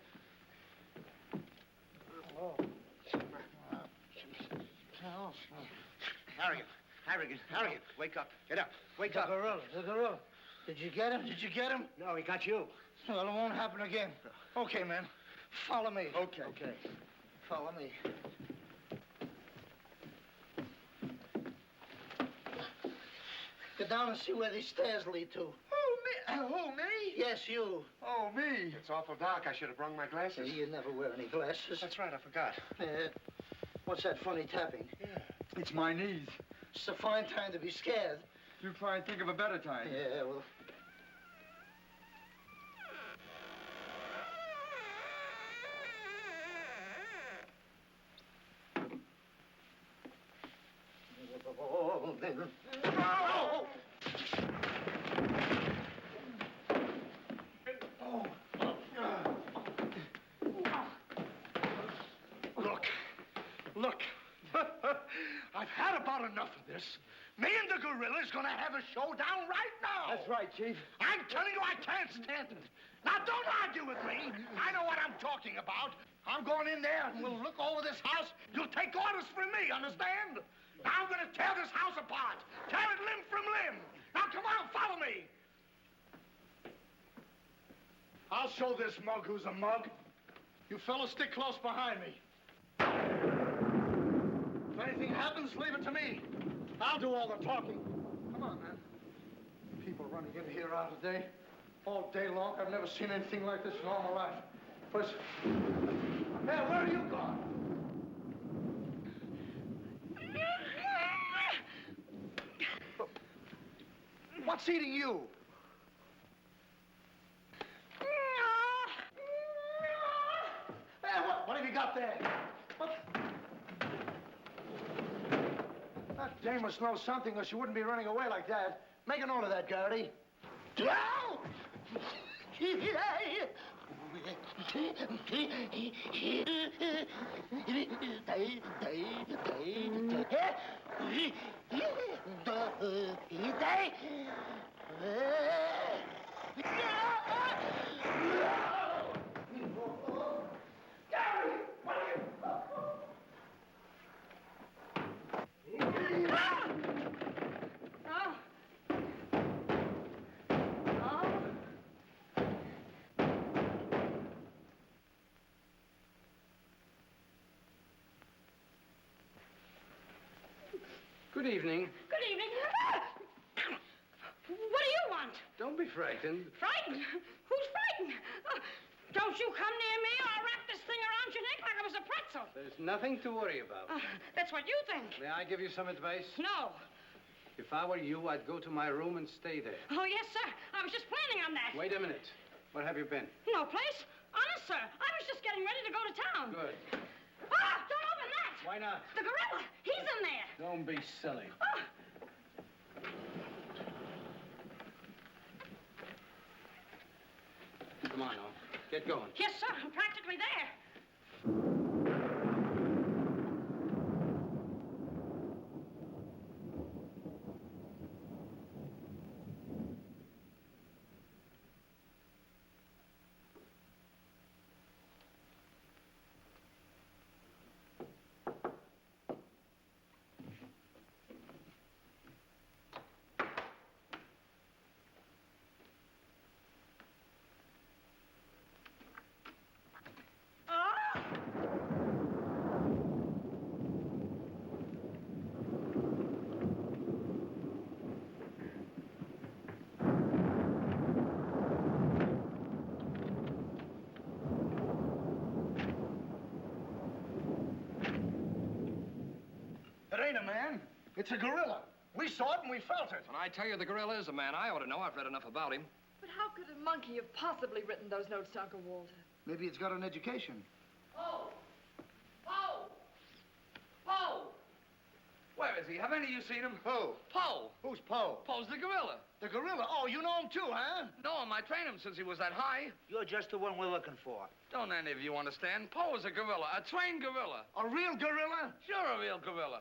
Harrigan, wake up. Get up. Wake up. The gorilla. Did you get him? Did you get him? No, he got you. Well, it won't happen again. Okay, man. Follow me. Okay. Okay. Follow me. Get down and see where these stairs lead to. Who, me? Yes, you. Oh, me. It's awful dark. I should have brought my glasses. You never wear any glasses. That's right, I forgot. What's that funny tapping? It's my knees. It's a fine time to be scared. You try and think of a better time. Yeah, well... Look. I've had about enough of this. Me and the gorilla's gonna have a showdown right now. That's right, Chief. I'm telling you, I can't stand it. Now, don't argue with me. I know what I'm talking about. I'm going in there and we'll look over this house. You'll take orders from me, understand? Now I'm gonna tear this house apart. Tear it limb from limb. Now, come on, follow me. I'll show this mug who's a mug. You fellas stick close behind me. If anything happens, leave it to me. I'll do all the talking. Come on, man. People running in here out of day, all day long. I've never seen anything like this in all my life. First, hey, where are you gone? What's eating you? Hey, what have you got there? What? That dame must know something, or she wouldn't be running away like that. Make a note of that, Garrity. Good evening. Good evening. What do you want? Don't be frightened. Frightened? Who's frightened? Don't you come near me or I'll wrap this thing around your neck like it was a pretzel. There's nothing to worry about. That's what you think. May I give you some advice? No. If I were you, I'd go to my room and stay there. Oh, yes, sir. I was just planning on that. Wait a minute. Where have you been? No place. Honest, sir. I was just getting ready to go to town. Good. Ah, don't open that. Why not? The gorilla. He's in there. Don't be silly. Oh. Come on, now. Get going. Yes, sir. I'm practically there. It ain't a man. It's a gorilla. We saw it and we felt it. When I tell you the gorilla is a man, I ought to know. I've read enough about him. But how could a monkey have possibly written those notes to Uncle Walter? Maybe it's got an education. Poe! Poe! Poe! Where is he? Have any of you seen him? Who? Poe! Who's Poe? Poe's the gorilla. The gorilla? Oh, you know him too, huh? No, I trained him since he was that high. You're just the one we're looking for. Don't any of you understand? Poe is a gorilla, a trained gorilla. A real gorilla? Sure, a real gorilla.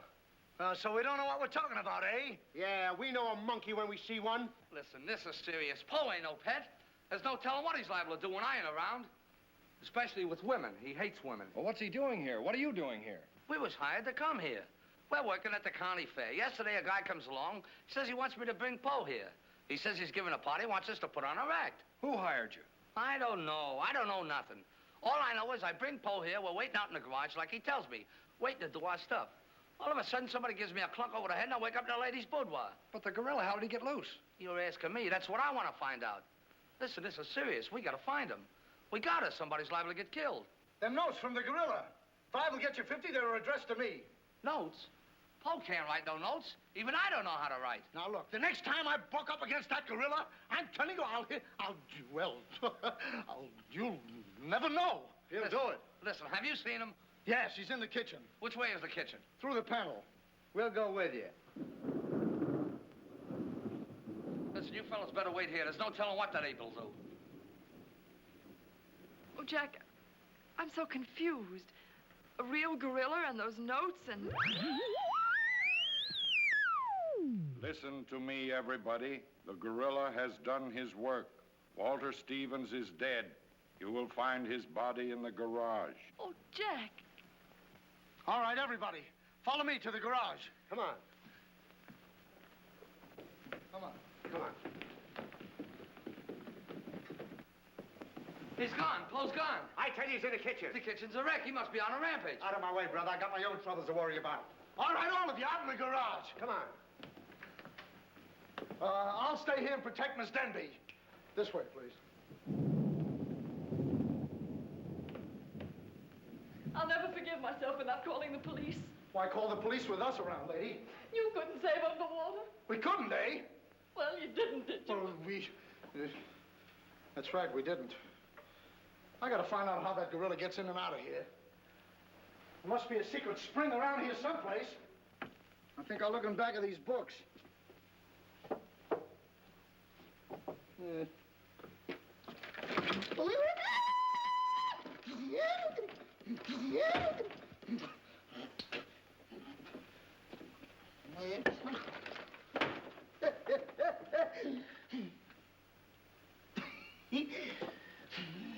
So we don't know what we're talking about, eh? Yeah, we know a monkey when we see one. Listen, this is serious. Poe ain't no pet. There's no telling what he's liable to do when I ain't around. Especially with women. He hates women. Well, what's he doing here? What are you doing here? We was hired to come here. We're working at the county fair. Yesterday, a guy comes along, says he wants me to bring Poe here. He says he's giving a party, wants us to put on a act. Who hired you? I don't know. I don't know nothing. All I know is I bring Poe here, we're waiting out in the garage like he tells me, waiting to do our stuff. All of a sudden, somebody gives me a clunk over the head, and I wake up in a lady's boudoir. But the gorilla, how did he get loose? You're asking me. That's what I want to find out. Listen, this is serious. We got to find him. We got us. Somebody's liable to get killed. Them notes from the gorilla. If I will get you 50, they were addressed to me. Notes? Poe can't write no notes. Even I don't know how to write. Now, look, the next time I buck up against that gorilla, I'm telling you, you'll never know. He'll do it. Listen, have you seen him? Yeah, she's in the kitchen. Which way is the kitchen? Through the panel. We'll go with you. Listen, you fellas better wait here. There's no telling what that ape will do. Oh, Jack, I'm so confused. A real gorilla and those notes and... Listen to me, everybody. The gorilla has done his work. Walter Stevens is dead. You will find his body in the garage. Oh, Jack. All right, everybody. Follow me to the garage. Come on. Come on. Come on. He's gone. Poe's gone. I tell you, he's in the kitchen. The kitchen's a wreck. He must be on a rampage. Out of my way, brother. I got my own troubles to worry about. All right, all of you, out in the garage. Come on. I'll stay here and protect Miss Denby. This way, please. I'll never forgive myself for not calling the police. Why call the police with us around, lady? You couldn't save Uncle Walter. We couldn't, eh? Well, you didn't, did you? Well, that's right, we didn't. I gotta find out how that gorilla gets in and out of here. There must be a secret spring around here someplace. I think I'll look in back of these books.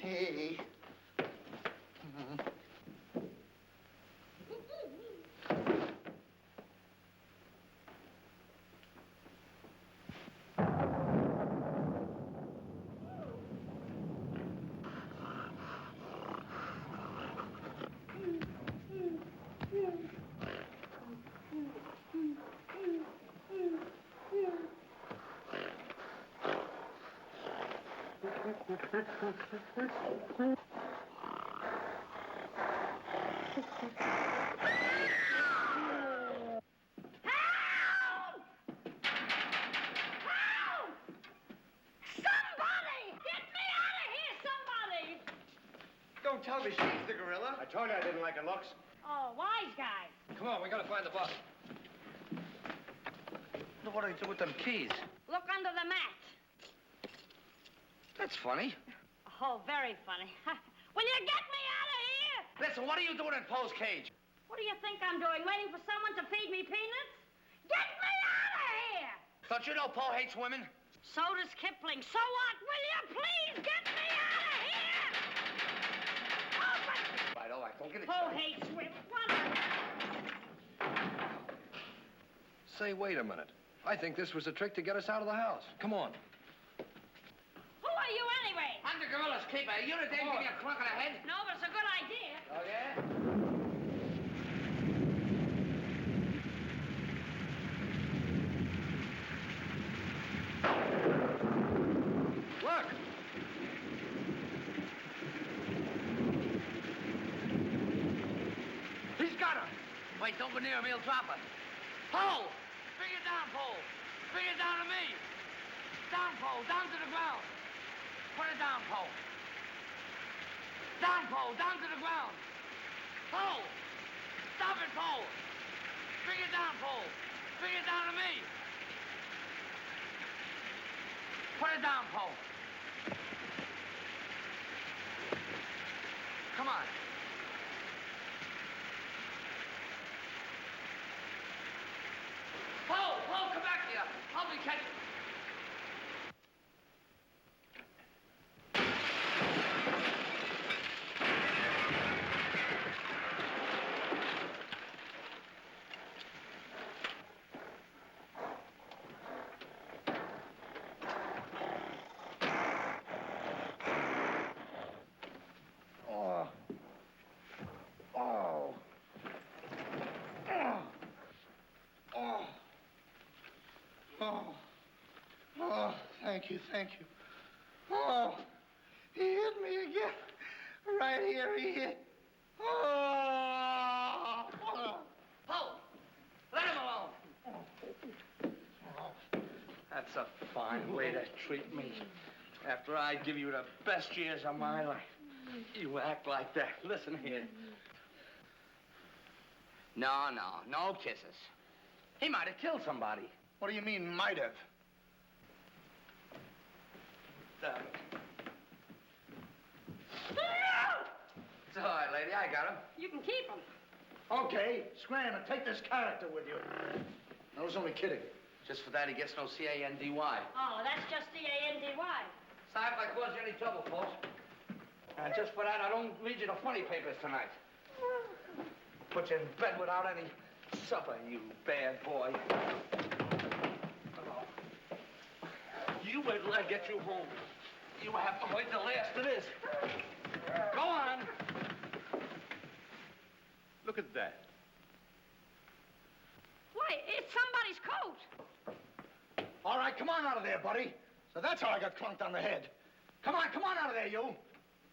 Hey. Don't tell me she's the gorilla. I told you I didn't like her looks. Oh, wise guy. Come on, we gotta find the body. What do I do with them keys? Look under the mat. That's funny. Oh, very funny. Will you get me out of here? Listen, what are you doing in Poe's cage? What do you think I'm doing? Waiting for someone to feed me peanuts? Get me out of here! Don't you know Poe hates women? So does Kipling. So what? Will you please get me out of here? Open! All right, don't get Poe hates women. What? Say, wait a minute. I think this was a trick to get us out of the house. Come on. Who are you anyway? I'm the gorilla's keeper. You the dame give me a clunk on the head? No, but it's a good idea. Oh, yeah? Look! He's got her. Wait, don't go near him. He'll drop her. Poe! Bring it down, Poe. Bring it down to me. Down, Poe. Down to the ground. Put it down, Poe. Down, Poe. Down to the ground. Poe! Stop it, Poe. Bring it down, Poe. Bring it down to me. Put it down, Poe. Come on. Poe, come back here. Help me catch it. Thank you. Oh, he hit me again. Right here, he hit. Oh. Poe, let him alone. That's a fine way to treat me. After I give you the best years of my life, you act like that. Listen here. No kisses. He might have killed somebody. What do you mean, might have? Damn it. It's all right, lady. I got him. You can keep him. Okay, scram and take this character with you. I was only kidding. Just for that, he gets no C-A-N-D-Y. Oh, that's just C-A-N-D-Y. Sorry if I caused you any trouble, folks. And just for that, I don't read you the funny papers tonight. Put you in bed without any supper, you bad boy. Oh. You wait till I get you home. You have to wait the last of this. Go on. Look at that. Why, it's somebody's coat. All right, come on out of there, buddy. So that's how I got clunked on the head. Come on out of there, you.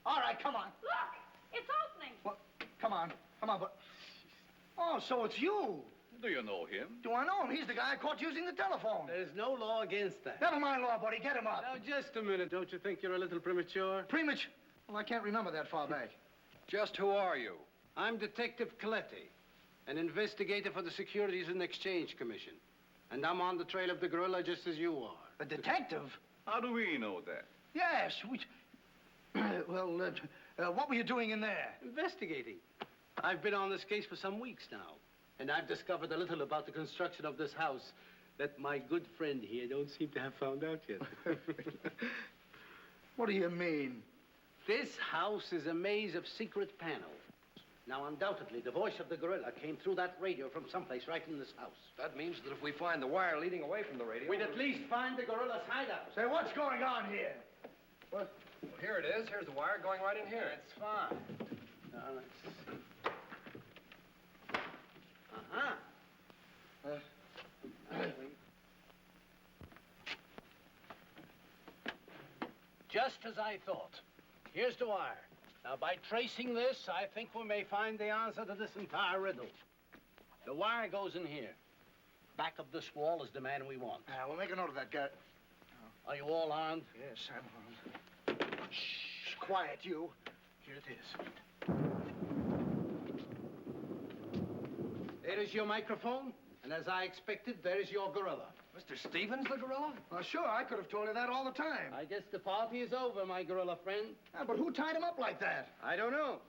All right, come on. Look, it's opening. Well, come on, but... Oh, so it's you. Do you know him? Do I know him? He's the guy I caught using the telephone. There's no law against that. Never mind law, buddy. Get him up. Now, just a minute. Don't you think you're a little premature? Premature? Well, I can't remember that far back. Just who are you? I'm Detective Coletti, an investigator for the Securities and Exchange Commission. And I'm on the trail of the gorilla just as you are. A detective? How do we know that? Yes, we... well, what were you doing in there? Investigating. I've been on this case for some weeks now, and I've discovered a little about the construction of this house that my good friend here don't seem to have found out yet. What do you mean? This house is a maze of secret panels. Now, undoubtedly, the voice of the gorilla came through that radio from someplace right in this house. That means that if we find the wire leading away from the radio... We'd at least find the gorilla's hideout. Say, what's going on here? What? Well, here it is. Here's the wire going right in here. That's fine. Now, let's see. Just as I thought. Here's the wire. Now, by tracing this, I think we may find the answer to this entire riddle. The wire goes in here. Back of this wall is the man we want. We'll make a note of that, Garrett. Are you all armed? Yes, I'm armed. Shh, quiet, you. Here it is. There is your microphone, and as I expected, there is your gorilla. Mr. Stevens, the gorilla? Well, sure, I could have told you that all the time. I guess the party is over, my gorilla friend. But who tied him up like that? I don't know.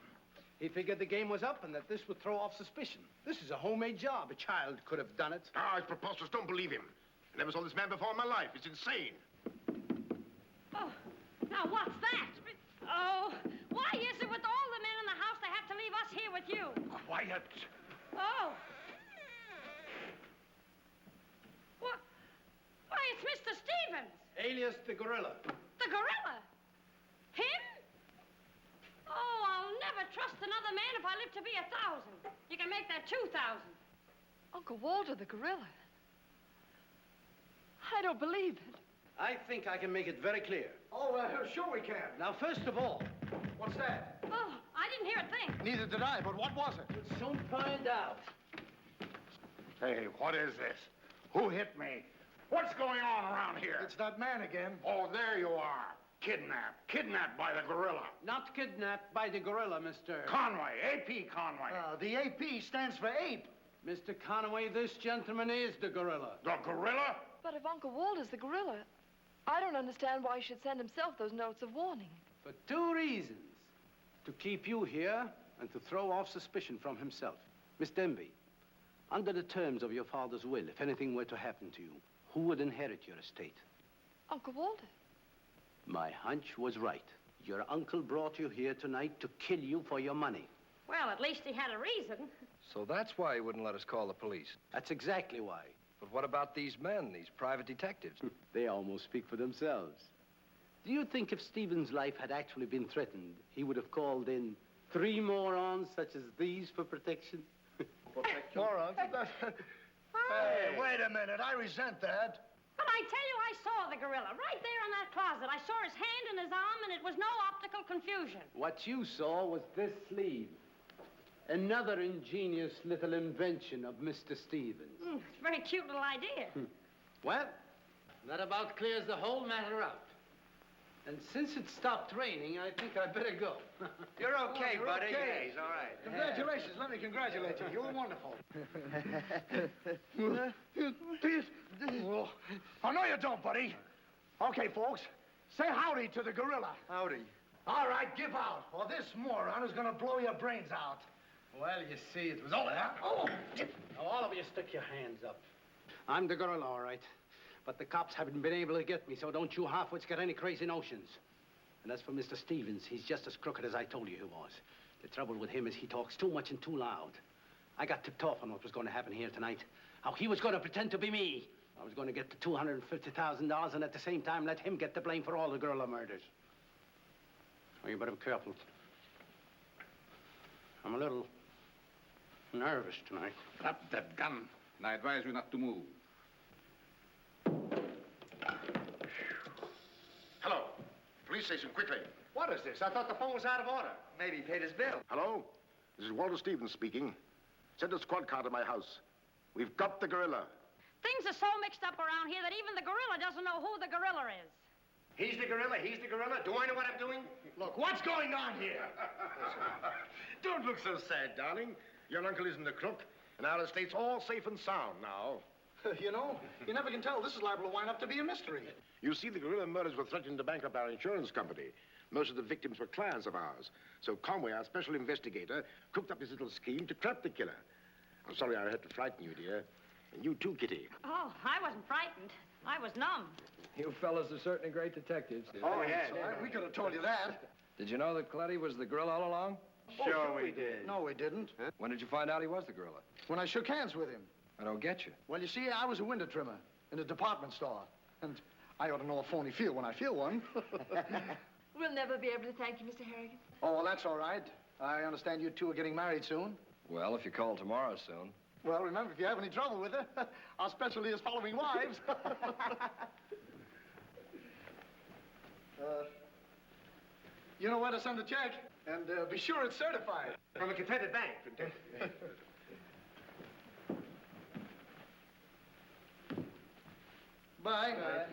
He figured the game was up and that this would throw off suspicion. This is a homemade job. A child could have done it. Ah, it's preposterous. Don't believe him. I never saw this man before in my life. It's insane. Oh, now what's that? Oh, why is it with all the men in the house they have to leave us here with you? Quiet. Oh. What? Why, it's Mr. Stevens. Alias the gorilla. The gorilla? Him? Oh, I'll never trust another man if I live to be 1,000. You can make that 2,000. Uncle Walter, the gorilla. I don't believe it. I think I can make it very clear. Oh, sure we can. Now, first of all... What's that? Oh, I didn't hear a thing. Neither did I, but what was it? We'll soon find out. Hey, what is this? Who hit me? What's going on around here? It's that man again. Oh, there you are. Kidnapped. Kidnapped by the gorilla. Not kidnapped by the gorilla, Mr. Conway. A.P. Conway. The AP stands for ape. Mr. Conway, this gentleman is the gorilla. The gorilla? But if Uncle Walter's the gorilla, I don't understand why he should send himself those notes of warning. For two reasons. To keep you here and to throw off suspicion from himself. Miss Denby, under the terms of your father's will, if anything were to happen to you, who would inherit your estate? Uncle Walter. My hunch was right. Your uncle brought you here tonight to kill you for your money. Well, at least he had a reason. So that's why he wouldn't let us call the police. That's exactly why. But what about these men, these private detectives? They almost speak for themselves. Do you think if Stephen's life had actually been threatened, he would have called in 3 morons such as these for protection? Morons? Hey, wait a minute. I resent that. But I tell you, I saw the gorilla right there in that closet. I saw his hand and his arm, and it was no optical confusion. What you saw was this sleeve. Another ingenious little invention of Mr. Stevens. It's a very cute little idea. Well, that about clears the whole matter out. And since it stopped raining, I think I'd better go. You're okay, you're buddy. okay. Yeah, he's all right. Congratulations. Let me congratulate you. You were wonderful. Oh, no, you don't, buddy. Okay, folks. Say howdy to the gorilla. Howdy. All right, give out, or this moron is going to blow your brains out. Well, you see, it was all that. Oh! Now, all of you stick your hands up. I'm the gorilla, all right. But the cops haven't been able to get me, so don't you half-wits get any crazy notions. And as for Mr. Stevens, he's just as crooked as I told you he was. The trouble with him is he talks too much and too loud. I got tipped off on what was going to happen here tonight. How he was going to pretend to be me. I was going to get the $250,000 and at the same time let him get the blame for all the gorilla murders. Well, you better be careful. I'm a little nervous tonight. Drop that gun, and I advise you not to move. Hello. Police station, quickly. What is this? I thought the phone was out of order. Maybe he paid his bill. Hello? This is Walter Stevens speaking. Send a squad car to my house. We've got the gorilla. Things are so mixed up around here that even the gorilla doesn't know who the gorilla is. He's the gorilla, he's the gorilla. Do I know what I'm doing? Look, what's going on here? Don't look so sad, darling. Your uncle isn't a crook, and our estate's all safe and sound now. You know, you never can tell. This is liable to wind up to be a mystery. You see, the gorilla murders were threatening to bankrupt our insurance company. Most of the victims were clients of ours. So Conway, our special investigator, cooked up his little scheme to trap the killer. I'm sorry I had to frighten you, dear. And you too, Kitty. Oh, I wasn't frightened. I was numb. You fellas are certainly great detectives. Oh, yeah. We could have told you that. Did you know that Coletti was the gorilla all along? Sure we did. No, we didn't. Huh? When did you find out he was the gorilla? When I shook hands with him. I don't get you. Well, you see, I was a window trimmer in a department store. And I ought to know a phony feel when I feel one. We'll never be able to thank you, Mr. Harrigan. Oh, well, that's all right. I understand you two are getting married soon. Well, if you call tomorrow soon. Well, remember, if you have any trouble with her, our specialty is following wives. You know where to send the check, and be sure it's certified. From a contented bank. Bye. Bye.